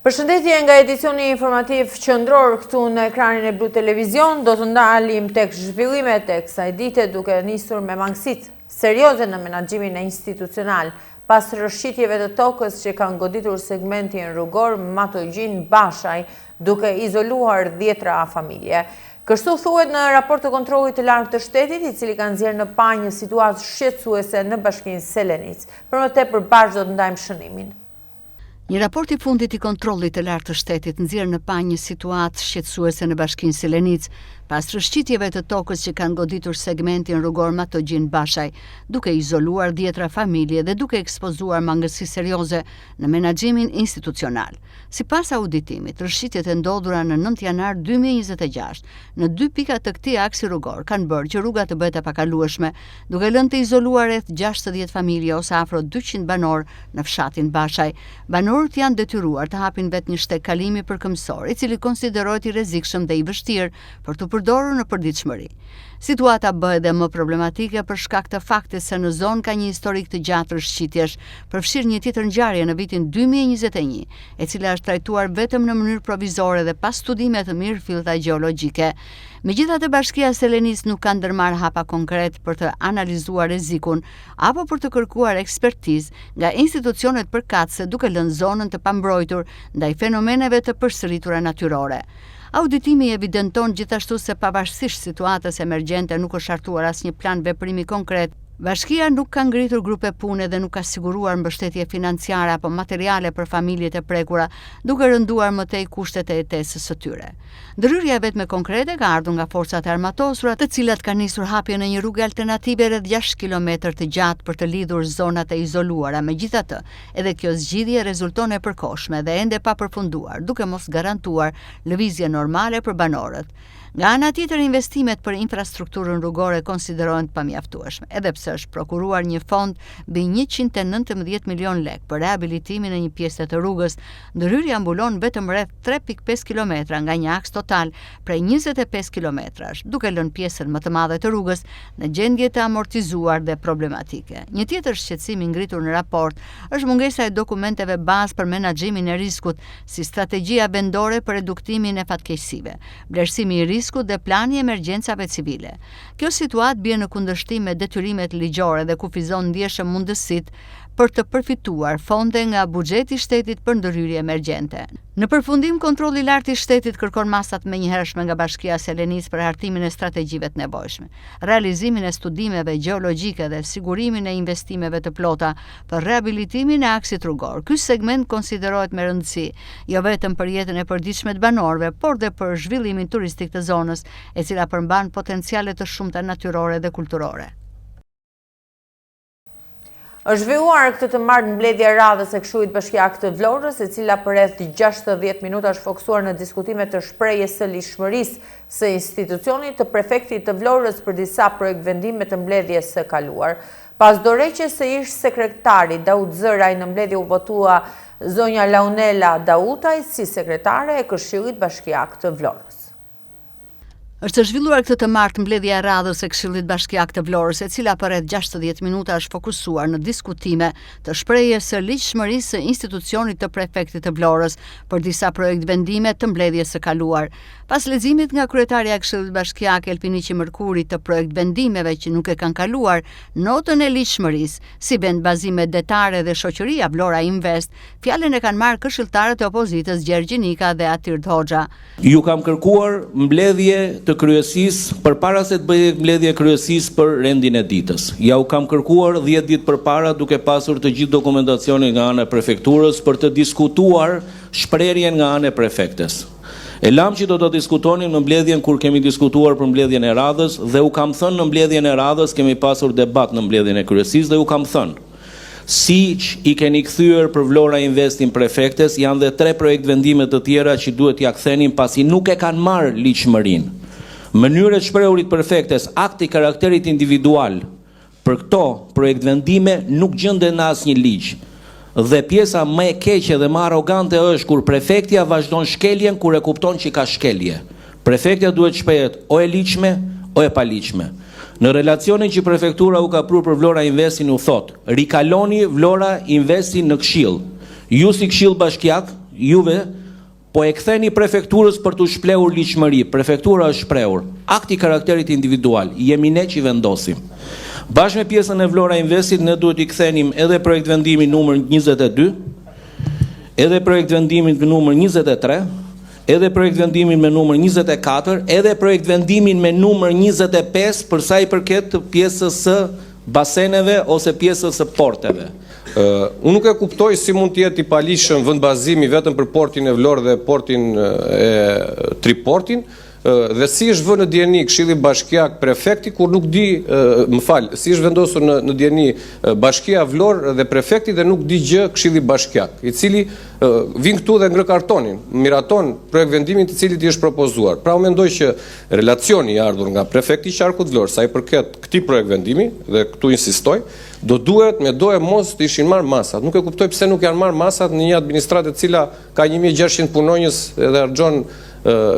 Përshëndetje nga edicioni informativ qendror këtu në ekranin e Blu Televizion, do të ndalim tek zhvillimet e kësaj dite duke nisur me mangësitë serioze në menaxhimin institucional pas rrëshqitjeve të tokës që kanë goditur segmentin rrugor Matogjin-Bashaj duke izoluar 10 familje. Kështu thuhet në raport të kontrollit të lartë të shtetit, i cili ka nxjerrë në pa një situatë shqetësuese në bashkinë Selenic. Për më tepër bashkë do të ndajmë shënimin. Një raport i fundit i kontrollit të lartë të shtetit nxjerr në pa një situatë shqetësuese në bashkinë Selenic, pas rrëshqitjeve të tokës që kanë goditur segmentin rrugor Matogjin-Bashaj, duke izoluar 10 familje dhe duke ekspozuar mangësi serioze në menaxhimin institucional. Sipas auditimit, rrëshqitjet e ndodhura në 9 janar 2026 në 2 pika të këtij aksi rrugor kanë bërë që rruga të bëhet e pakalueshme, duke lënë të izoluar rreth 60 familje ose afro 200 banor në fshatin Bashaj. Banorët janë detyruar të hapin vetë një shteg kalimi për këmbësor, i cili konsiderohet i rrezikshëm dhe i vështirë për të përdorur në përditshmëri. Situata bëhet edhe më problematike për shkak të faktit se në zonë ka një historik të gjatë rrëshqitjesh, përfshirë një tjetër ngjarje në vitin 2021, e cila është trajtuar vetëm në mënyrë provizore dhe pas studime të mirë fillta gjeologjike. Megjithatë, Bashkia Selenic nuk ka ndërmarrë hapa konkret për të analizuar rrezikun apo për të kërkuar ekspertizë nga institucionet përkatëse, duke lënë zonën të pambrojtur ndaj fenomeneve të përsëritura natyrore. Auditimi evidenton gjithashtu se pavarësisht situatës emergjente nuk është hartuar asnjë plan veprimi konkret. Bashkia nuk ka ngritur grupe pune dhe nuk ka siguruar mbështetje financiare apo materiale për familjet e prekura, duke rënduar më tej kushtet e jetesës së tyre. Ndryrja vetme konkrete ka ardhur nga forcat e armatosura, të cilat kanë nisur hapjen e një rruge alternative rreth 6 kilometër të gjatë për të lidhur zonat e izoluara. Megjithatë, edhe kjo zgjidhje rezulton e përkohshme dhe ende pa përfunduar, duke mos garantuar lëvizje normale për banorët. Nga ana tjetër, investimet për infrastrukturën rrugore konsiderohen të pamjaftueshme, edhe pse është prokuruar një fond mbi 119 milion lek për rehabilitimin e një pjese të rrugës. Ndryrja mbulon vetëm rreth 3.5 kilometra nga një aks total prej 25 kilometrash, duke lënë pjesën më të madhe të rrugës në gjendje të amortizuar dhe problematike. Një tjetër shqetësim i ngritur në raport është mungesa e dokumenteve bazë për menaxhimin e riskut, si strategjia vendore për reduktimin e fatkeqësive, vlerësimi i riskut dhe plani i emergjencave civile. Kjo situatë bie në kundërshtim me detyrimet ligjore dhe kufizon ndjeshëm mundësitë për të përfituar fonde nga buxheti i shtetit për ndërhyrje emergjente. Në përfundim, kontrolli i lartë i shtetit kërkon masat menjëhershme nga Bashkia Selenic për hartimin e strategjive të nevojshme, realizimin e studimeve gjeologjike dhe sigurimin e investimeve të plota për rehabilitimin e aksit rrugor. Ky segment konsiderohet me rëndësi jo vetëm për jetën e përditshme të banorëve, por dhe për zhvillimin turistik të zonës, e cila përmban potenciale të shumta natyrore dhe kulturore. Është zhvilluar këtë të martë mbledhja e radhës e Këshillit Bashkiak të Vlorës, e cila për rreth 60 minuta është fokusuar në diskutime të shprehjes së lishmërisë së institucionit të prefektit të Vlorës për disa projekt vendime të mbledhjes së kaluar. Pas dorëheqjes së ish sekretari Daud Zëraj në mbledhje u votua zonja Launela Dautaj si sekretare e Këshillit Bashkiak të Vlorës. Është zhvilluar këtë të martë mbledhja e radhës e Këshillit Bashkiak të Vlorës, e cila për rreth 60 minuta është fokusuar në diskutime të shprehjes së ligjshmërisë së institucionit të prefektit të Vlorës për disa projekt vendime të mbledhjes së kaluar. Pas leximit nga kryetaria e Këshillit Bashkiak Elpiniqi Mërkuri të projekt vendimeve që nuk e kanë kaluar notën e ligjshmërisë, si vend bazime detare dhe shoqëria Vlora Invest, fjalën e kanë marrë këshilltarët e opozitës Gjergj Nika dhe Atirt Hoxha. Ju kam kërkuar mbledhje të kryesisë përpara se të bëjë mbledhje kryesisë për rendin e ditës. Ja u kam kërkuar 10 ditë përpara, duke pasur të gjithë dokumentacionin nga ana e prefekturës për të diskutuar shprehjen nga ana e prefektes. E lam që do të diskutonim në mbledhjen kur kemi diskutuar për mbledhjen e radhës, dhe u kam thënë në mbledhjen e radhës kemi pasur debat në mbledhjen e kryesisë dhe u kam thënë siç i keni kthyer për Vlora Investin prefektes, janë dhe 3 projekt vendime të tjera që duhet t'ia kthenin pasi nuk e kanë marrë ligjshmërinë. Mënyrë të shprehurit prefektes, akti karakterit individual për këto projekt vendime nuk gjenden në asnjë ligj. Dhe pjesa më e keqe dhe më arrogante është kur prefektja vazhdon shkeljen kur e kupton që ka shkelje. Prefektja duhet shprehet o e ligjshme o e paligjshme. Në relacionin që prefektura u ka prur për Vlora Investin u thot, rikaloni Vlora Investin në këshill. Ju si këshill bashkiak, juve po e ktheni prefekturës për të shplehur ligjshmëri. Prefektura është shprehur. Akti karakterit individual, jemi ne që i vendosim. Bashkë me pjesën e Vlora Investit, ne duhet i kthenim edhe projekt vendimin numër 22, edhe projekt vendimin me numër 23, edhe projekt vendimin me numër 24, edhe projekt vendimin me numër 25 për sa i përket pjesës së baseneve ose pjesës së porteve. Unë nuk e kuptoj si mund të jetë i palishëm vendbazimi vetëm për portin e Vlorë dhe portin e Triportin, dhe si është vënë në dieni Këshilli Bashkiak prefekti kur nuk di, si është vendosur në dieni Bashkia Vlorë dhe prefekti dhe nuk di gjë Këshilli Bashkiak, i cili vin këtu dhe ngre kartonin, miraton projekt vendimin të cilit i është propozuar. Pra unë mendoj që relacioni i ardhur nga prefekti i Qarkut Vlorë sa i përket këtij projekt vendimi dhe këtu insistoj, do duhet me do e mos të ishin marrë masat. Nuk e kuptoj pse nuk janë marrë masat në një administratë e cila ka 1600 punonjës edhe harxhon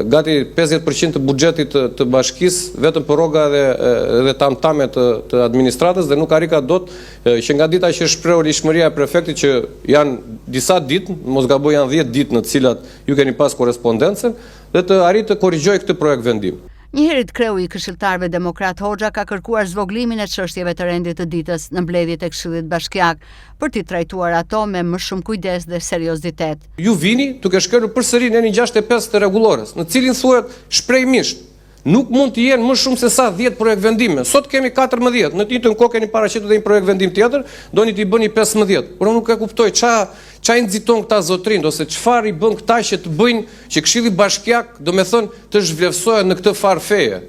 gati 50% të buxhetit të bashkisë vetëm për rroga dhe tamtame të administratës dhe nuk arrika dot që nga dita që shprehur ligjshmëria e prefektit që janë disa ditë, mos gaboj janë 10 ditë në të cilat ju keni pas korrespondencën dhe të arritë të korrigjojë këtë projekt vendim. Njëherët kreu i këshilltarëve Demokrat Hoxha ka kërkuar zvogëlimin e çështjeve të rendit të ditës në mbledhjet e Këshillit Bashkiak për t'i trajtuar ato me më shumë kujdes dhe seriozitet. Ju vini duke shkruar përsëri në 65 të rregullores, në cilin thuhet shprehmisht nuk mund të jenë më shumë se sa 10 projekt vendime. Sot kemi 14, në të njëjtën kohë keni paraqitur edhe një projekt vendim tjetër, doni t'i bëni 15. Por unë nuk e kuptoj ç'a i nxiton këta zotrin ose çfarë i bën këta që të bëjnë që Këshilli Bashkiak, domethënë, të zhvlerësohet në këtë farfeje.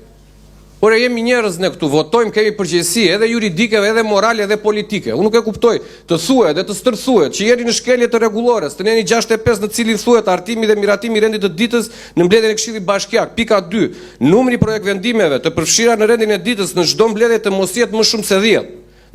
Por jemi njerëz ne këtu, votojmë, kemi përgjegjësi edhe juridike, edhe morale, edhe politike. Unë nuk e kuptoj të thuhet dhe të stërthuhet që jeni në shkelje të rregullores, të neni 65 në cilin thuhet artimi dhe miratimi i rendit të ditës në mbledhjen e Këshillit Bashkiak. Pika 2. Numri projekt vendimeve të përfshira në rendin e ditës në çdo mbledhje të mos jetë më shumë se 10.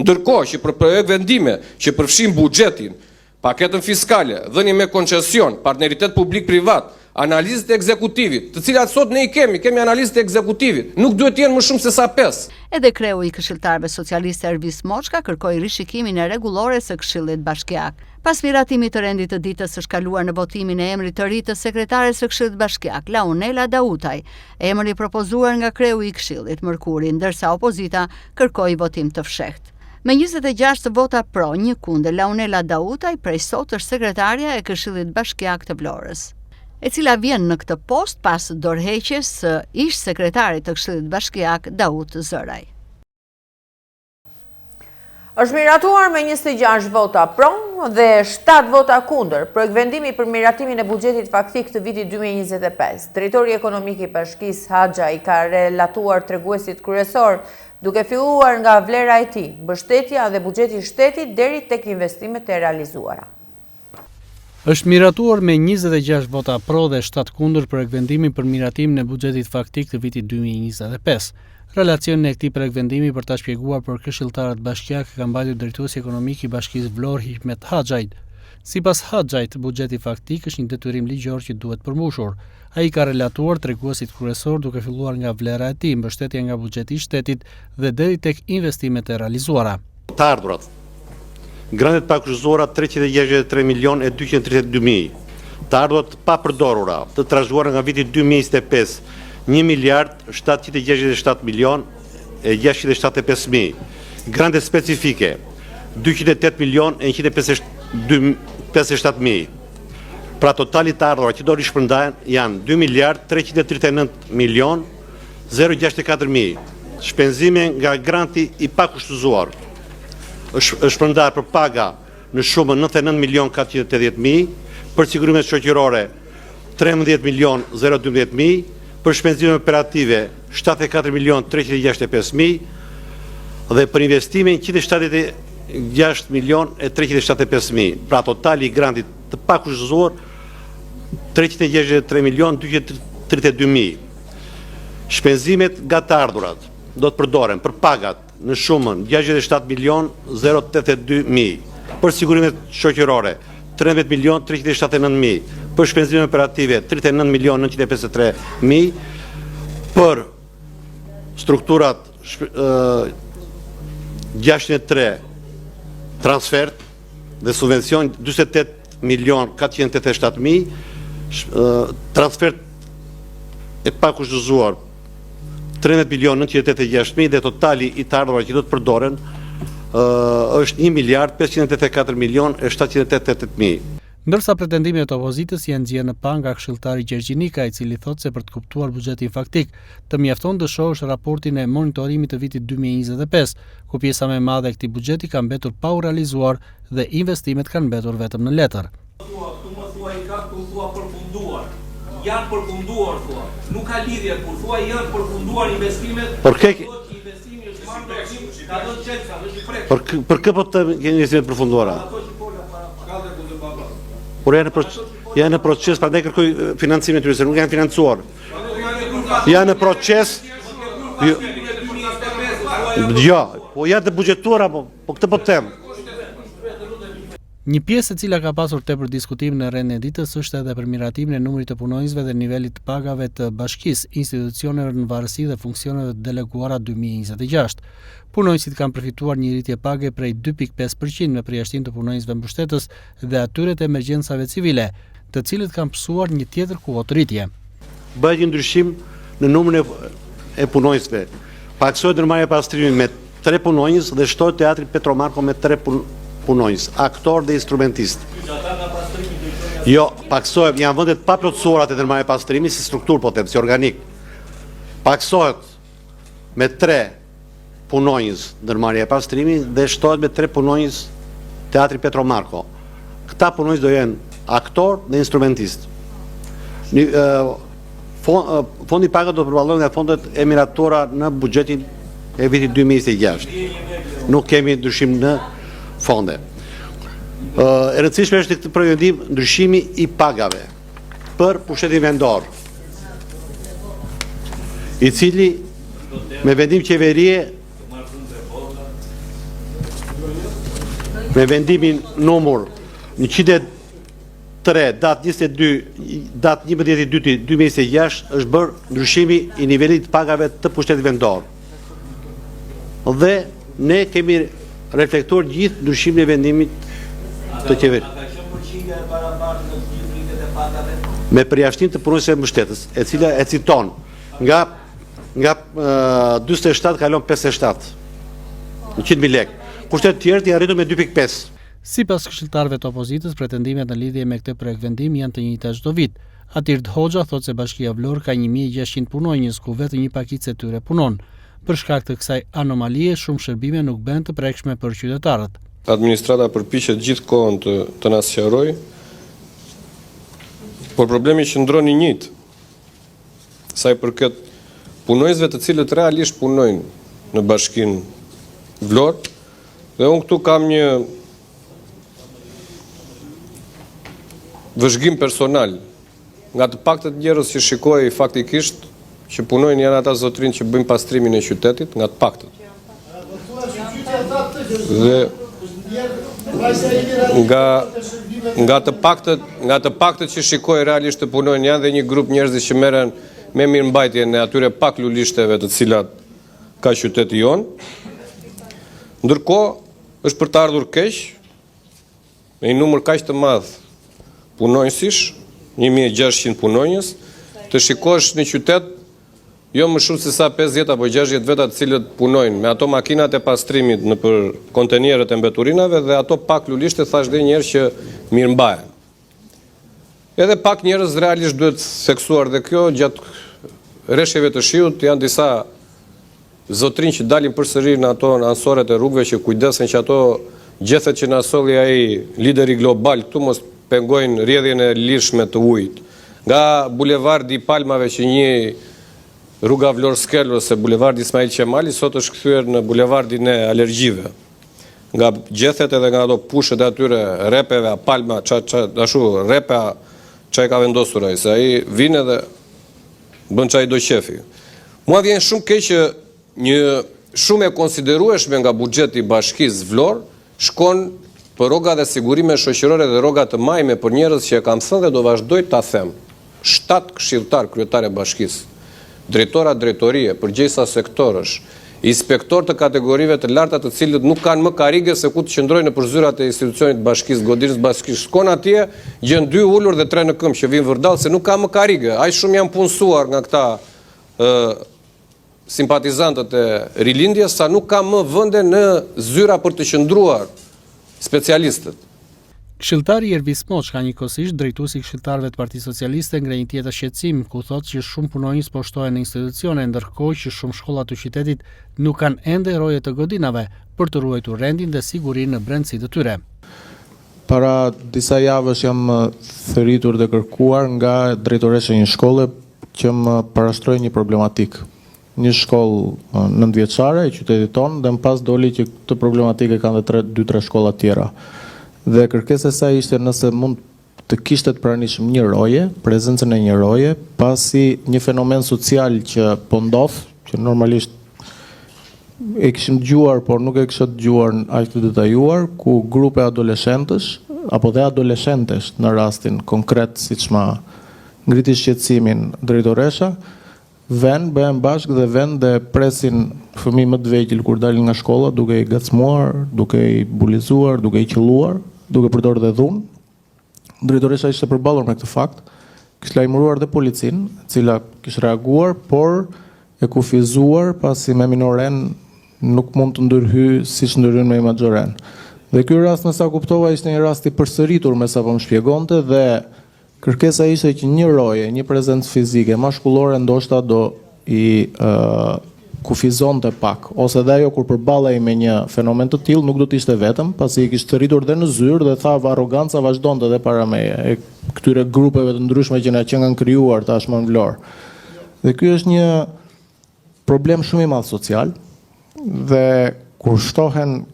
Ndërkohë që për projekt vendime që përfshin buxhetin, paketën fiskale, dhënie me koncesion, partneritet publik-privat, analizët e ekzekutivit, të cilat sot ne i kemi analizët e ekzekutivit, nuk duhet të jenë më shumë se sa 5. Edhe kreu i këshilltarëve socialistë Ervis Moçka kërkoi rishikimin e rregullores së Këshillit Bashkiak. Pas miratimit të rendit të ditës është kaluar në votimin e emrit të ri të sekretares së Këshillit Bashkiak, Launela Dautaj, emri propozuar nga kreu i Këshillit Mërkuri, ndërsa opozita kërkoi votim të fshehtë. Me 26 vota pro, 1 kundër, Launela Dautaj prej sot është sekretarja e Këshillit Bashkiak të Vlorës, e cila vjen në këtë post pas dorëheqjes së ish sekretarit të Këshillit Bashkiak Daut Zëraj. Është miratuar me 26 vota pro dhe 7 vota kundër projekt vendimi për miratimin e buxhetit faktik të vitit 2025. Drejtori ekonomik i Bashkisë Haxha i ka relatuar treguesit kryesor, duke filluar nga vlera e tij, mbështetja dhe buxheti i shtetit deri tek investimet e realizuara. Është miratuar me 26 vota pro dhe 7 kundër projekt vendimi për miratimin e buxhetit faktik të vitit 2025. Relacionin e këtij projekt vendimi për ta shpjeguar për këshilltarët bashkiak ka mbajtur drejtuesi ekonomik i Bashkisë Vlorë Hikmet Haxhajt. Sipas Haxhajt, buxheti faktik është një detyrim ligjor që duhet përmbushur. Ai ka relatuar treguesit kryesor duke filluar nga vlera e tij, mbështetja nga buxheti i shtetit dhe deri tek investimet e realizuara. Të ardhurat. Grandet pa kushtuara 363 milion e 232 mijë. Të ardhurat pa përdorura, të trashëguara nga viti 2025, 1 miliard 767 milion e 675 mijë. Grandet specifike 208 milion e 157 mijë. Pra totali të ardhurat që do rishpërndahen janë 2 miliard 339 milion 064 mijë. Shpenzime nga granti i pakushtzuar është shpërndar për paga në shumën 99 milion 480 mijë, për sigurimet shoqërore 13 milion 012 mijë, për shpenzime operative 74 milion 365 mijë dhe për investime 176 milion e 375 mijë. Pra totali i grantit të pakushtzuar 363 milion 232 mijë. Shpenzimet nga të ardhurat do të përdoren për pagat në shumën 67 milion 082 mijë, për sigurimet shoqërore 13 milion 379 mijë, për shpenzime operative 39 milion 953 mijë, për strukturat 603 transfert dhe subvencion 48 487.000, transfert e pakushtëzuar 13.986.000 dhe totali i të ardhurave që do të përdoren është 1.584.788.000. Ndërsa pretendimet e opozitës janë nxjerrë në pa nga këshilltari Gjergjinika, i cili thotë se për të kuptuar buxhetin faktik, të mjafton të shohësh raportin e monitorimit të vitit 2025, ku pjesa më e madhe e këtij buxheti ka mbetur pa u realizuar dhe investimet kanë mbetur vetëm në letër. Janë përfunduar, thua. Nuk ka lidhje kur thua janë përfunduar investimet. Për kë po të keni investimet përfunduara? Por janë në proces, prandaj kërkoj financimin e tyre, se nuk janë financuar. Janë në proces. Jo, po janë të buxhetuara, po këtë po them. Një pjesë e cila ka pasur tepër diskutim në rendin e ditës është edhe për miratimin e numrit të punonjësve dhe nivelit të pagave të bashkisë, institucioneve në varësi dhe funksioneve të deleguara 2026. Punonjësit kanë përfituar një rritje page prej 2.5% me përjashtim të punonjësve mbështetës dhe atyre të emergjencave civile, të cilët kanë pësuar një tjetër kuotë rritje. Bëhet një ndryshim në numrin e punonjësve. Paksohet ndërmarrja e pastrimit me 3 punonjës dhe shtohet teatri Petromarko me 3 punonjës, aktor dhe instrumentist. Jo, paksohet, janë vendet pa plotësuara të ndërmarrja e pastrimit si strukturë, po them, si organik. Paksohet me 3 punonjës ndërmarrja e pastrimit dhe shtohet me 3 punonjës teatri Petromarko. Këta punonjës do jenë aktor dhe instrumentist. Fondi paga do të përballohet nga fondet e miratora në buxhetin e vitit 2026. Nuk kemi ndryshim në fonde. E rëndësishme është këtë preventiv ndryshimi i pagave për pushtetin vendor, i cili me vendim qeverie, me vendimin numër 103 datë 11/2/2026 është bërë ndryshimi i nivelit pagave të pushtetit vendor. Dhe ne kemi reflektuar gjithë ndryshimin e vendimit të qeverisë. Me përjashtim të punonjësve mbështetës, e cila e citon nga 47 kalon 57. 100.000 lekë. Kushtet tjerë janë arritur me 2.5. Sipas këshilltarëve të opozitës, pretendimet në lidhje me këtë projekt vendim janë të njëjta çdo vit. Atirt Hoxha thotë se Bashkia Vlorë ka 1600 punonjës, ku vetëm një pakicë e tyre punon. Për shkak të kësaj anomalie, shumë shërbime nuk bëhen të prekshme për qytetarët. Administrata përpiqet gjithkohën të na sqarojë, por problemi qëndron i njëjtë. Sa i përket punonjësve të cilët realisht punojnë në Bashkinë Vlorë, dhe unë këtu kam një vëzhgim personal. Nga të paktët njerëz që shikoj faktikisht që punojnë janë ata zotrinj që bëjnë pastrimin e qytetit, nga të paktët. Dhe nga të paktët që shikoj realisht të punojnë janë dhe një grup njerëzish që merren me mirëmbajtjen e atyre pak lulishteve të cilat ka qyteti jonë. Ndërkohë është për të ardhur keq me një numër kaq të madh punonjësish, 1600 punonjës, të shikosh në qytet jo më shumë se sa 50 apo 60 veta të cilët punojnë me ato makinat e pastrimit në për kontenierët e mbeturinave dhe ato pak lulishte thash dhe njerëz që mirëmbahen. Edhe pak njerëz realisht duhet theksuar dhe kjo gjatë rreshjeve të shiut janë disa zotrinj që dalin përsëri në ato ansoret e rrugëve që kujdesen që ato gjethet që na solli ai lideri global këtu mos pengojnë rrjedhjen e lirshme të ujit. Nga bulevardi i Palmave që një rruga Vlorë Skel ose bulevardi Ismail Qemali sot është kthyer në bulevardin e alergjive. Nga gjethet edhe nga ato pushët e atyre repeve, palma, repa çaj ka vendosur ai, se ai vjen edhe bën çaj do qefi. Mua vjen shumë keq që një shumë e konsiderueshme nga buxheti i Bashkisë Vlorë shkon për rroga dhe sigurime shoqërore dhe rroga të majme për njerëz që e kam thënë dhe do vazhdoj ta them. 7 këshilltar kryetarë e bashkisë, drejtora drejtorie, përgjegjësa sektorësh, inspektor të kategorive të larta të cilët nuk kanë më karige se ku të qëndrojnë në përzyrat e institucionit bashkisë, godinës bashkisë. Shkon atje, gjën 2 ulur dhe 3 në këmbë që vinë vërdall se nuk ka më karige. Aq shumë janë punësuar nga këta simpatizantët e rilindjes sa nuk ka më vende në zyra për të qëndruar specialistët. Këshilltari Ervis Moç ka njëkohësisht drejtuesi i këshilltarëve të Partisë Socialiste ngre një tjetër shqetësim, ku thotë që shumë punonjës po shtohen në institucione, ndërkohë që shumë shkolla të qytetit nuk kanë ende roje të godinave për të ruajtur rendin dhe sigurinë në brendësi të tyre. Para disa javësh jam thëritur dhe kërkuar nga drejtoresha e një shkolle që më parashtroi një problematik. Një shkollë 9-vjeçare e qytetit tonë dhe më pas doli që këtë problematikë kanë dhe 2-3 shkolla tjera. Dhe kërkesa e saj ishte nëse mund të kishte të pranishëm një roje, prezencën e një roje, pasi një fenomen social që po ndodh, që normalisht e kishim dëgjuar, por nuk e kisha dëgjuar aq të detajuar, ku grupe adoleshentësh apo dhe adoleshentesh në rastin konkret siç ma ngriti shqetësimin drejtoresha, bëhen bashkë dhe presin fëmijë më të vegjël kur dalin nga shkolla, duke i gacmuar, duke i bulizuar, duke i qelluar, duke përdorur dhe dhunë. Drejtoresha ishte përballur me këtë fakt, kishte lajmëruar dhe policinë, e cila kishte reaguar, por e kufizuar pasi me minoren nuk mund të ndërhyj siç ndërhyn me majoren. Dhe ky rast, nësa kuptova, ishte një rast i përsëritur me sa po më shpjegonte dhe kërkesa ishte që një roje, një prezencë fizike mashkullore ndoshta do i kufizonte pak, ose dhe ajo kur përballej me një fenomen të tillë nuk do të ishte vetëm, pasi i kishte rritur dhe në zyrë dhe tha arroganca vazhdonte edhe para meje, e këtyre grupeve të ndryshme që kanë krijuar tashmë në Vlorë. Dhe ky është një problem shumë i madh social dhe kur shtohen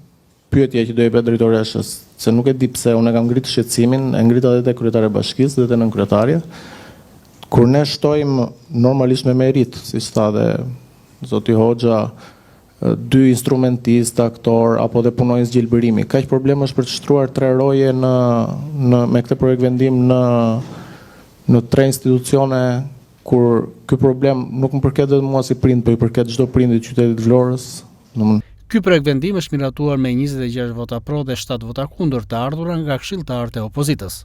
pyetja që do i bëj drejtoreshës, se nuk e di pse unë kam ngritur shqetësimin, e ngrita edhe te kryetari i bashkisë dhe te nënkryetaria, kur ne shtojmë normalisht me merit, siç tha dhe zoti Hoxha, 2 instrumentistë, aktor apo dhe punonjës gjelbërimi. Kaq problem është për të shtruar 3 roje me këtë projekt vendim në 3 institucione, kur ky problem nuk më përket vetëm mua si prind, por i përket çdo prindi i qytetit Vlorës. Ky projekt vendim është miratuar me 26 vota pro dhe 7 vota kundër, të ardhura nga këshilltarët e opozitës.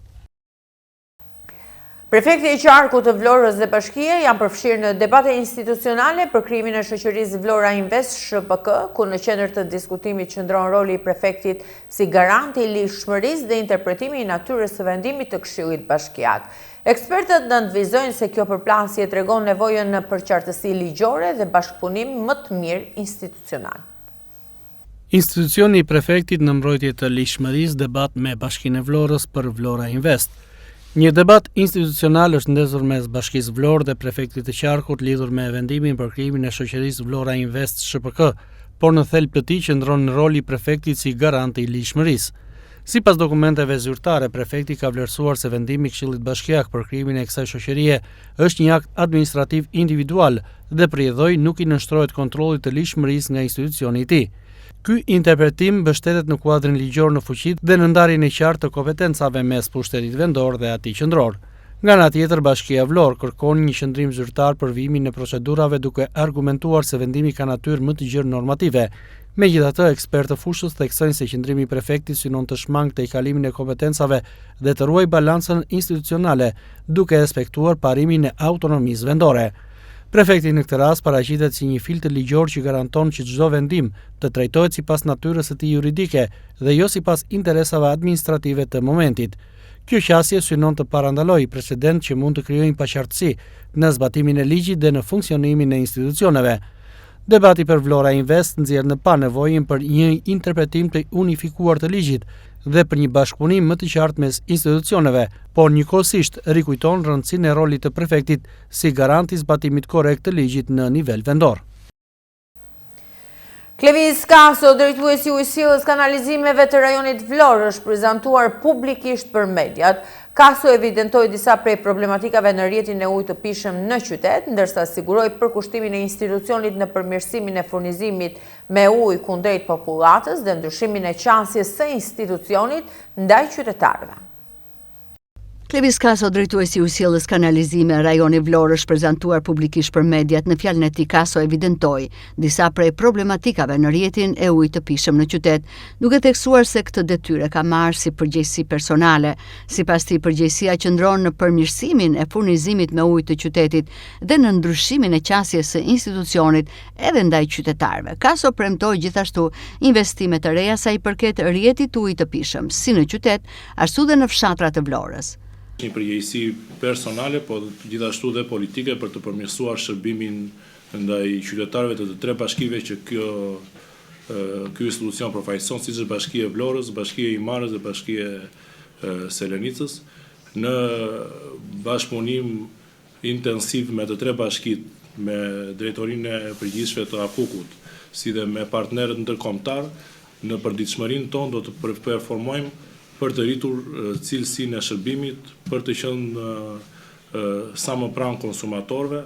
Prefekti i qarkut të Vlorës dhe Bashkia janë përfshirë në debate institucionale për krimin e shoqërisë Vlora Invest SHPK, ku në qendër të diskutimit qëndron roli i prefektit si garanti i lishmërisë dhe interpretimi i natyrës së vendimit të Këshillit Bashkiak. Ekspertët nënvizojnë se kjo përplasje tregon nevojën në përqartësi ligjore dhe bashkëpunim më të mirë institucional. Institucioni i prefektit në mbrojtje të lishmërisë debat me Bashkinë e Vlorës për Vlora Invest. Një debat institucional është ndezur mes Bashkisë Vlorë dhe prefektit të qarkut lidhur me vendimin për krimin e shoqërisë Vlora Invest SHPK, por në thelb të tij qëndron roli i prefektit si garanti i lishmërisë. Sipas dokumenteve zyrtare, prefekti ka vlerësuar se vendimi i Këshillit Bashkiak për krimin e kësaj shoqërie është një akt administrativ individual dhe përjedhoi nuk i nënshtrohet kontrollit të lishmërisë nga institucioni i tij. Ky interpretim mbështetet në kuadrin ligjor në fuqi dhe në ndarjen e qartë të kompetencave mes pushtetit vendor dhe atij qendror. Nga ana tjetër, Bashkia Vlorë kërkon një qendrim zyrtar për vimin e procedurave duke argumentuar se vendimi ka natyrë më të gjerë normative. Megjithatë, ekspertë të fushës theksojnë se qendrimi i prefektit synon të shmangte i kalimin e kompetencave dhe të ruajë balancën institucionale, duke respektuar parimin e autonomisë vendore. Prefekti në këtë rast paraqitet si një filtër ligjor që garanton që çdo vendim të trajtohet sipas natyrës së tij juridike dhe jo sipas interesave administrative të momentit. Kjo qasje synon të parandalojë precedent që mund të krijojnë paqartësi në zbatimin e ligjit dhe në funksionimin e institucioneve. Debati për Vlora Invest nxjerr në pa nevojën për një interpretim të unifikuar të ligjit dhe për një bashkëpunim më të qartë mes institucioneve, por njëkohësisht rikujton rëndësinë e rolit të prefektit si garanti i zbatimit korrekt të ligjit në nivel vendor. Klevis Kaso, drejtuesi i Ujësillës kanalizimeve të rajonit Vlorë, është prezantuar publikisht për mediat. Kaso evidentoi disa prej problematikave në rrjetin e ujit të pishëm në qytet, ndërsa siguroi përkushtimin e institucionit në përmirësimin e furnizimit me ujë kundrejt popullatës dhe ndryshimin e qasjes së institucionit ndaj qytetarëve. Klevis Kaso, drejtuesi i Ujësjellës Kanalizime rajoni Vlorës, prezantuar publikisht për mediat, në fjalën e tij Kaso evidentoi disa prej problematikave në rrjetin e ujit të pishëm në qytet, duke theksuar se këtë detyrë ka marrë si përgjegjësi personale. Sipas tij, përgjegjësia qëndron në përmirësimin e furnizimit me ujë të qytetit dhe në ndryshimin e qasjes së institucionit edhe ndaj qytetarëve. Kaso premtoi gjithashtu investime të reja sa i përket rrjetit të ujit të pishëm, si në qytet, ashtu dhe në fshatrat të Vlorës. Një përgjegjësi personale, po gjithashtu dhe politike për të përmirësuar shërbimin ndaj qytetarëve të tre bashkive që ky institucion përfaqëson, siç është Bashkia e Vlorës, Bashkia e Imarës dhe Bashkia e Selenicës, në bashkëpunim intensiv me të tre bashkitë, me drejtorinë e përgjithshme të Apukut, si dhe me partnerët ndërkombëtar, në përditshmërinë tonë do të performojmë për të rritur cilësinë e shërbimit, për të qenë sa më pranë konsumatorëve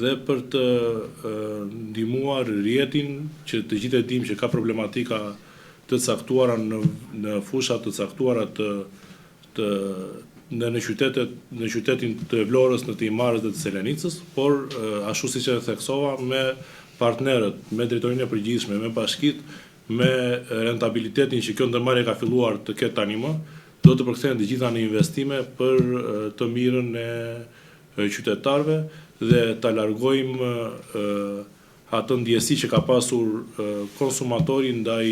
dhe për të ndihmuar rrjetin që të gjithë e dimë që ka problematika të caktuara në fusha të caktuara në qytetin të Vlorës, në të Imarës dhe të Selenicës, por ashtu siç e theksova, me partnerët, me drejtorinë e përgjithshme, me bashkitë, me rentabilitetin që kjo ndërmarrje ka filluar të ketë tani më, do të përkthehen të gjitha në investime për të mirën e qytetarëve dhe ta largojmë atë ndjesi që ka pasur konsumatori ndaj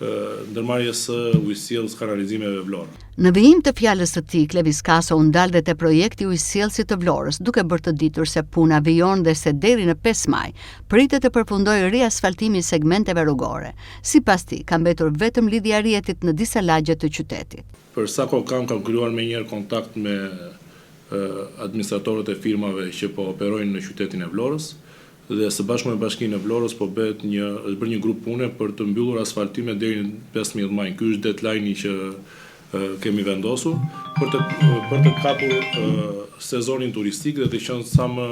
ndërmarrjes së ujësjellës kanalizimeve Vlorë. Në vijim të fjalës së tij, Klevis Kaso u ndal dhe te projekti ujësjellësit të Vlorës, duke bërë të ditur se puna vijon dhe se deri në 5 maj pritet të përfundojë riasfaltimi i segmenteve rrugore. Sipas tij, ka mbetur vetëm lidhja e rrjetit në disa lagje të qytetit. Për sa kohë kam krijuar menjëherë kontakt me administratorët e firmave që po operojnë në qytetin e Vlorës, dhe së bashku me Bashkinë e Vlorës po bëhet është bërë një grup pune për të mbyllur asfaltimet deri në 15 maj. Ky është deadline-i që kemi vendosur për të kapur sezonin turistik dhe të qenë sa më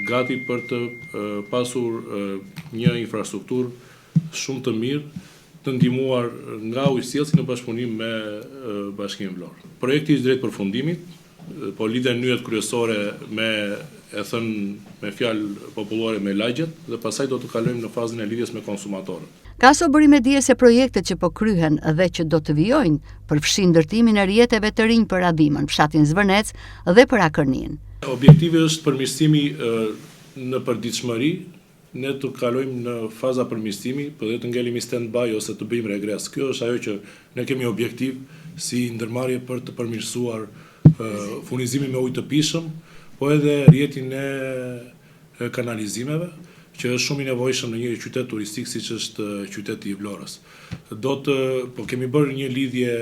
gati për të pasur një infrastrukturë shumë të mirë, të ndihmuar nga ujësjellësi në bashkëpunim me Bashkinë e Vlorës. Projekti është drejt përfundimit, po lidhen nyjet kryesore me fjalë popullore me lagjet dhe pastaj do të kalojmë në fazën e lidhjes me konsumatorët. Kaso bëri me dije se projektet që po kryhen dhe që do të vijojnë përfshin ndërtimin e rrjeteve të rinj për Adhimën, fshatin Zvërnec dhe për Akërnin. Objektivi është përmirësimi në përditshmëri, ne të kalojmë në faza përmirësimi, për dhe të ngelimi stand-by ose të bëjmë regres. Kjo është ajo që ne kemi objektiv si ndërmarrje për të përmirësuar furnizimin me ujë të pishëm, po edhe rrjetin e kanalizimeve, që është shumë i nevojshëm në një qytet turistik siç është qyteti i Vlorës. Po kemi bërë një lidhje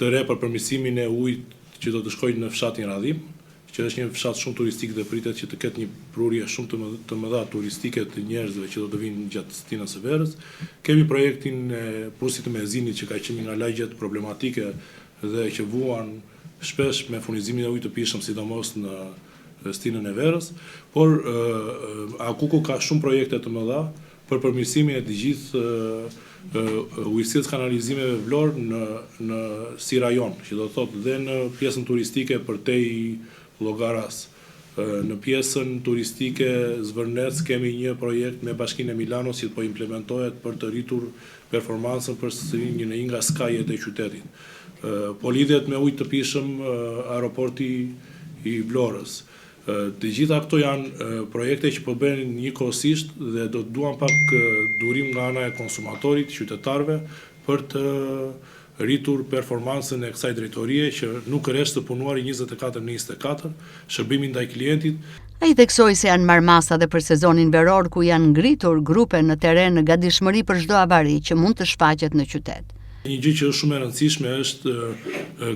të re për përmirësimin e ujit që do të shkojë në fshatin Radhim, që është një fshat shumë turistik dhe pritet që të ketë një prurje shumë të mëdha turistike të njerëzve që do të vinë gjatë stinës së verës. Kemi projektin e Prusit të Mezinit që ka qenë nga lagjet problematike dhe që vuan shpesh me furnizimin e ujit të pishëm, sidomos në stinën e verës, por Akuku ka shumë projekte të mëdha për përmirësimin e të gjithë ujësjellës kanalizimeve Vlorë si rajon, që do të thotë dhe në pjesën turistike përtej Llogaras. Në pjesën turistike Zvërnec kemi një projekt me Bashkinë e Milanos që po implementohet për të rritur performancën për një në nga skajet e qytetit. Po lidhet me ujë të pishëm aeroporti i Vlorës. Të gjitha këto janë projekte që po bëhen njëkohësisht dhe do të duan pak durim nga ana e konsumatorit, qytetarëve, për të rritur performancën e kësaj drejtorie që nuk rresht të punuari 24/24, shërbimi ndaj klientit. Ai theksoi se janë marrë masa dhe për sezonin veror ku janë ngritur grupe në terren në gatishmëri për çdo avari që mund të shfaqet në qytet. Një gjë që është shumë e rëndësishme është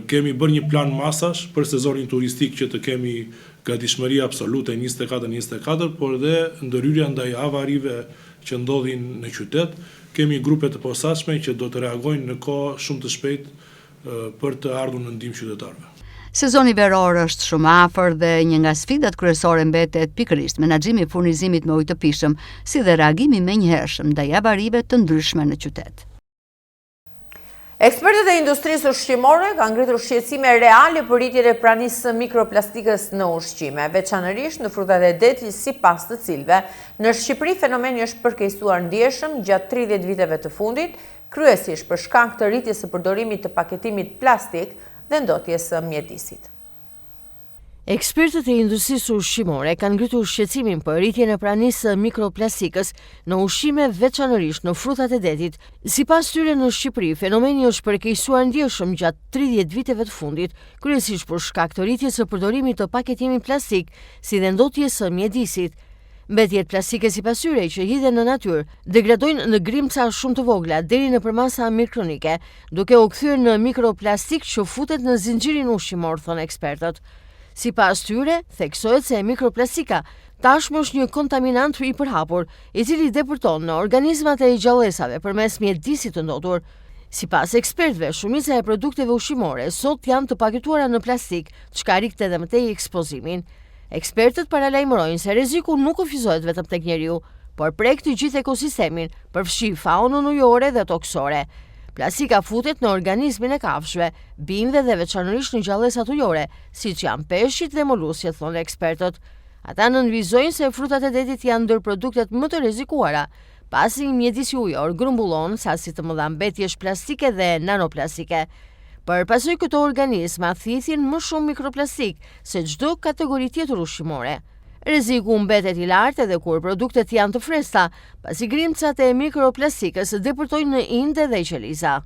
kemi bërë një plan masash për sezonin turistik që të kemi gatishmëri absolute 24/24, por dhe ndërhyrja ndaj avarive që ndodhin në qytet, kemi grupe të posaçme që do të reagojnë në kohë shumë të shpejtë për të ardhur në ndihmë qytetarëve. Sezoni veror është shumë afër dhe një nga sfidat kryesore mbetet pikërisht menaxhimi i furnizimit me ujë të pishëm, si dhe reagimi menjëhershëm ndaj avarive të ndryshme në qytet. Ekspertët e industrisë ushqimore kanë ngritur shqetësime reale për rritjen e pranisë së mikroplastikës në ushqime, veçanërisht në frutat e detit, sipas të cilëve në Shqipëri fenomeni është përkeqësuar ndjeshëm gjatë 30 viteve të fundit, kryesisht për shkak të rritjes së përdorimit të paketimit plastik dhe ndotjes së mjedisit. Ekspertët e industrisë ushqimore kanë ngritur shqetësimin për rritjen e pranisë së mikroplastikës në ushqime, veçanërisht në frutat e detit. Sipas tyre, në Shqipëri fenomeni është përkeqësuar ndjeshëm gjatë 30 viteve të fundit, kryesisht për shkak të rritjes së përdorimit të paketimit plastik, si dhe ndotjes së mjedisit. Mbetjet plastike sipas tyre që hidhen në natyrë degradojnë në grimca shumë të vogla deri në përmasa mikronike, duke u kthyer në mikroplastik që futet në zinxhirin ushqimor, thonë ekspertët. Sipas tyre, theksohet se mikroplastika tashmë është një kontaminant i përhapur, i cili depërton në organizmat e gjallësave përmes mjedisit të ndotur. Sipas ekspertëve, shumica e produkteve ushqimore sot janë të paketuara në plastik, çka rikte edhe më tej ekspozimin. Ekspertët paralajmërojnë se rreziku nuk kufizohet vetëm tek njeriu, por prek të gjithë ekosistemin, përfshi faunën ujore dhe toksore. Plastika futet në organizmin e kafshëve, bimëve dhe veçanërisht në gjallësat ujore, siç janë peshqit dhe molusjet, thonë ekspertët. Ata nënvizojnë se frutat e detit janë ndër produktet më të rrezikuara, pasi mjedisi ujor grumbullon sasi të mëdha mbetjesh plastike dhe nanoplastike. Përpasoj këto organizma thithin më shumë mikroplastik se çdo kategori tjetër ushqimore. Rreziku mbetet i lartë edhe kur produktet janë të freskëta, pasi grimcat e mikroplastikës depërtojnë në inde dhe qeliza.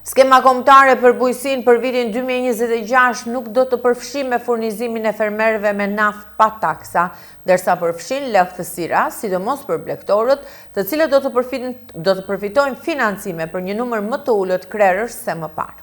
Skema kombëtare për bujqësinë për vitin 2026 nuk do të përfshijë me furnizimin e fermerëve me naftë pa taksa, ndërsa përfshin lehtësira, sidomos për blegtorët, të cilët do të përfitojnë financime për një numër më të ulët krerësh se më parë.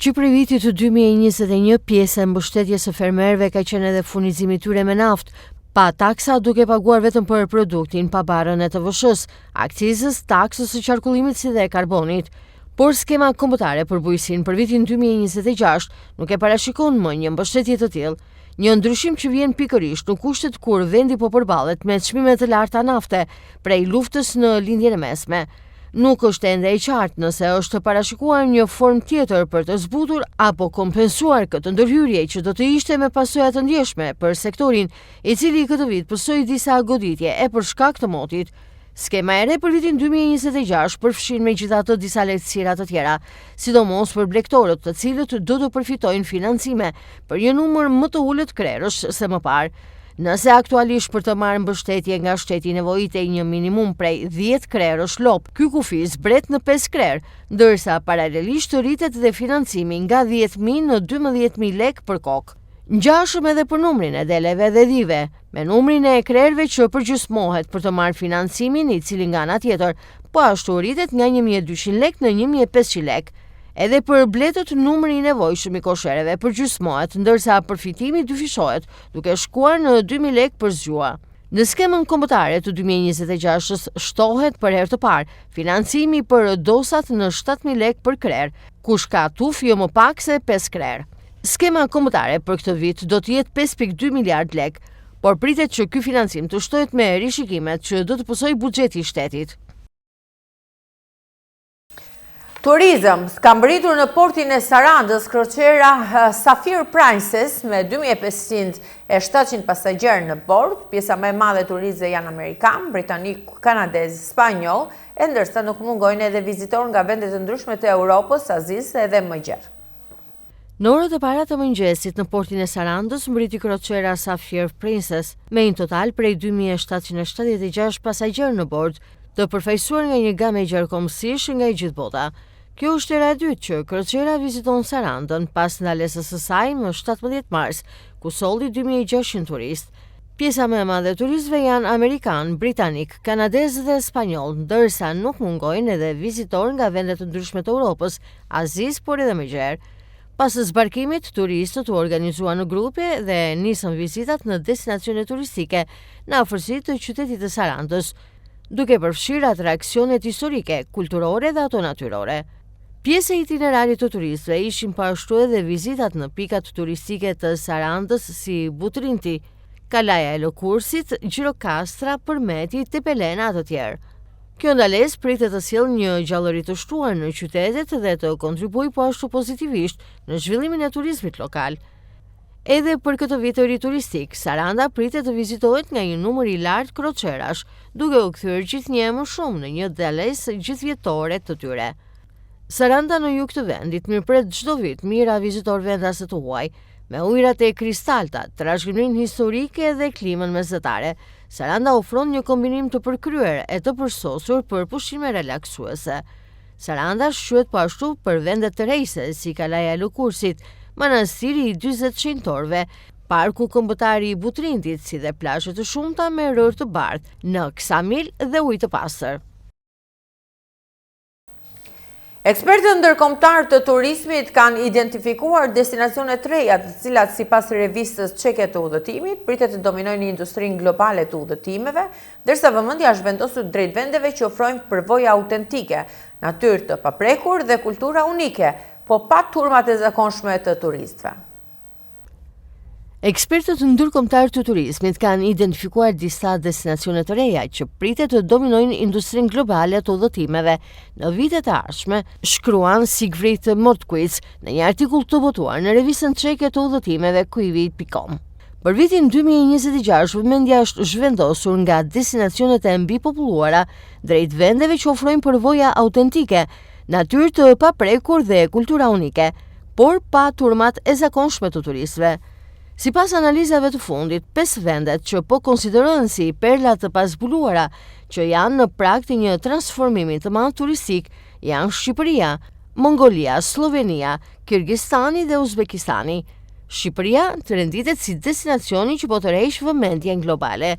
Që për vitit të 2021, pjesë e mbështetjes së fermerëve ka qenë edhe furnizimi i tyre me naftë, pa taksa, duke paguar vetëm për produktin pa barën e TVSH-s, akcizës, taksës së qarkullimit si dhe karbonit. Por skema kombëtare për bujqësinë për vitin 2026 nuk e parashikon më një mbështetje të tillë. Një ndryshim që vjen pikërisht në kushtet kur vendi po përballet me çmime të larta nafte prej luftës në lindjen e mesme. Nuk është ende e qartë nëse është parashikuar një formë tjetër për të zbutur apo kompensuar këtë ndërhyrje që do të ishte me pasoja të ndjeshme për sektorin, i cili këtë vit pësoi disa goditje e për shkak të motit. Skema e re për vitin 2026 përfshin megjithatë disa lehtësira të tjera, sidomos për blegtorët, të cilët do të përfitojnë financime për një numër më të ulët krerësh se më parë. Nëse aktualisht për të marrë mbështetje nga shteti nevojitej një minimum prej 10 krerësh lop, ky kufiz bret në 5 krerë, ndërsa paralelisht rritet dhe financimi nga 10.000 në 12.000 lek për kokë. Ngjashëm edhe për numrin e deleve dhe dhive, me numrin e krerëve që përgjysmohet për të marrë financimin, i cili nga ana tjetër, po ashtu rritet nga 1.200 lek në 1.500 lek. Edhe për bletët numri i nevojshëm i koshereve përgjysmohet, ndërsa përfitimi dyfishohet, duke shkuar në 2.000 lek për zgjua. Në skemën kombëtare të 2026-s shtohet për herë të parë financimi për dosat në 7.000 lek për krer, kush ka tuf jo më pak se 5 krer. Skema kombëtare për këtë vit do të jetë 5.2 miliard lek, por pritet që ky financim të shtohet me rishikimet që do të pësoj buxheti i shtetit. Turizëm, ka mbërritur në portin e Sarandës kroqera Sapphire Princess me 2.500 e 700 pasagjerë në bord. Pjesa më e madhe turistëve janë amerikan, britanik, kanadez, spanjoll, e ndërsa nuk mungojnë edhe vizitorë nga vende të ndryshme të Europës, Azisë edhe më gjerë. Në orët e para të mëngjesit në portin e Sarandës mbriti kroqera Sapphire Princess me një total prej 2.776 pasagjerë në bord, të përfaqësuar nga një gamë gjerkomësish nga i gjithë bota. Kjo është era e dytë që kroqera viziton Sarandën pas ndalesës së saj më 17 mars, ku solli 2.600 turistë. Pjesa më e madhe e turistëve janë amerikan, britanik, kanadez dhe spanjoll, ndërsa nuk mungojnë edhe vizitorë nga vende të ndryshme të Europës, Azisë, por edhe më gjerë. Pas zbarkimit, turistët u organizuan në grupe dhe nisën vizitat në destinacione turistike në afërsi të qytetit të Sarandës, duke përfshirë atraksionet historike, kulturore dhe ato natyrore. Pjesë e itinerarit të turistëve ishin po ashtu edhe vizitat në pikat turistike të Sarandës si Butrinti, Kalaja e Lëkursit, Gjirokastra, Përmeti, Tepelena të tjerë. Kjo ndalesë pritet të sjellë një gjallëri të shtuar në qytetet dhe të kontribuojë po ashtu pozitivisht në zhvillimin e turizmit lokal. Edhe për këtë vit të ri turistik, Saranda pritet të vizitohet nga një numër i lartë kroçerash, duke u kthyer gjithnjë më shumë në një ndalesë gjithvjetore të tyre. Saranda në jug të vendit mirëpret çdo vit mijëra vizitor vendase të huaj, me ujërat e kristalta, trashëgiminë historike dhe klimën mesjetare. Saranda ofron një kombinim të përkryer e të përsosur për pushime relaksuese. Saranda shquhet po ashtu për vende të rejse si Kalaja e Lukursit, manastiri i 40 shenjtorëve, parku kombëtar i Butrindit, si dhe plazhe të shumta me rërë të bardhë në Ksamil dhe ujë të pastër. Ekspertët ndërkombëtar të turizmit kanë identifikuar destinacione të reja, të cilat sipas revistës çeke të udhëtimit pritet të dominojnë industrinë globale të udhëtimeve, ndërsa vëmendja është vendosur drejt vendeve që ofrojnë përvoja autentike, natyrë të paprekur dhe kultura unike, po pa turmat e zakonshme të turistëve. Ekspertët ndërkombëtar të turizmit kanë identifikuar disa destinacione të reja që pritet të dominojnë industrinë globale të udhëtimeve në vitet e ardhshme, shkruan Sigfrid Mortquist në një artikull të botuar në revistën çeke të udhëtimeve qivi.com. Për vitin 2026, vëmendja është zhvendosur nga destinacionet e mbipopulluara drejt vendeve që ofrojnë përvoja autentike, natyrë të paprekur dhe kultura unike, por pa turmat e zakonshme të turistëve. Sipas analizave të fundit, 5 vendet që po konsiderohen si perla të pazbuluara që janë në prag të një transformimi të madh turistik janë Shqipëria, Mongolia, Slovenia, Kirgjistani dhe Uzbekistani. Shqipëria të renditet si destinacioni që po të rrejsh vëmendjen globale.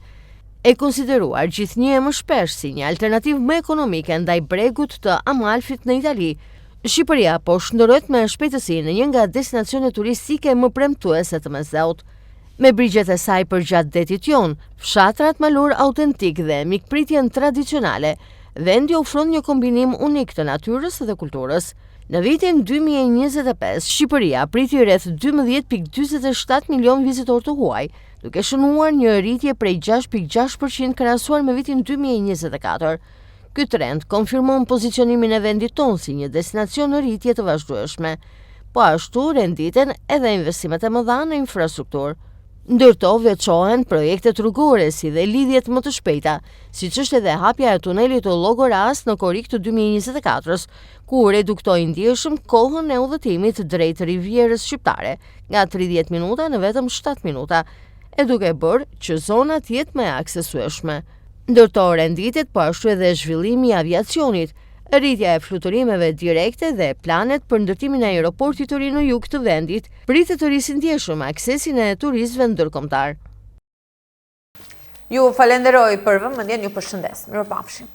E konsideruar gjithnjë më shpesh si një alternativë më ekonomike ndaj bregut të Amalfit në Itali, Shqipëria po shndërrohet me shpejtësi në një nga destinacionet turistike më premtuese të mesdheut. Me brigjet e saj përgjatë detit jon, fshatrat malur autentik dhe mikpritjen tradicionale, vendi ofron një kombinim unik të natyrës dhe kulturës. Në vitin 2025, Shqipëria priti rreth 12.47 milion vizitorë të huaj, duke shënuar një rritje prej 6.6% krahasuar me vitin 2024. Ky trend konfirmon pozicionimin e vendit tonë si një destinacion në rritje të vazhdueshme. Po ashtu renditen edhe investimet e mëdha në infrastrukturë. Ndërto veçohen projektet rrugore si dhe lidhjet më të shpejta, siç është edhe hapja e tunelit të Llogoras në korrik të 2024-s, ku reduktoi ndjeshëm kohën e udhëtimit drejt rivierës shqiptare, nga 30 minuta në vetëm 7 minuta, e duke bërë që zona të jetë më aksesueshme. Ndërto renditet po ashtu edhe zhvillimi i aviacionit, rritja e fluturimeve direkte dhe planet për ndërtimin e aeroportit të ri në jug të vendit pritet të rrisë ndjeshëm aksesin e turistëve ndërkombëtar. Ju falenderoj për vëmendjen, ju përshëndes. Mirupafshim.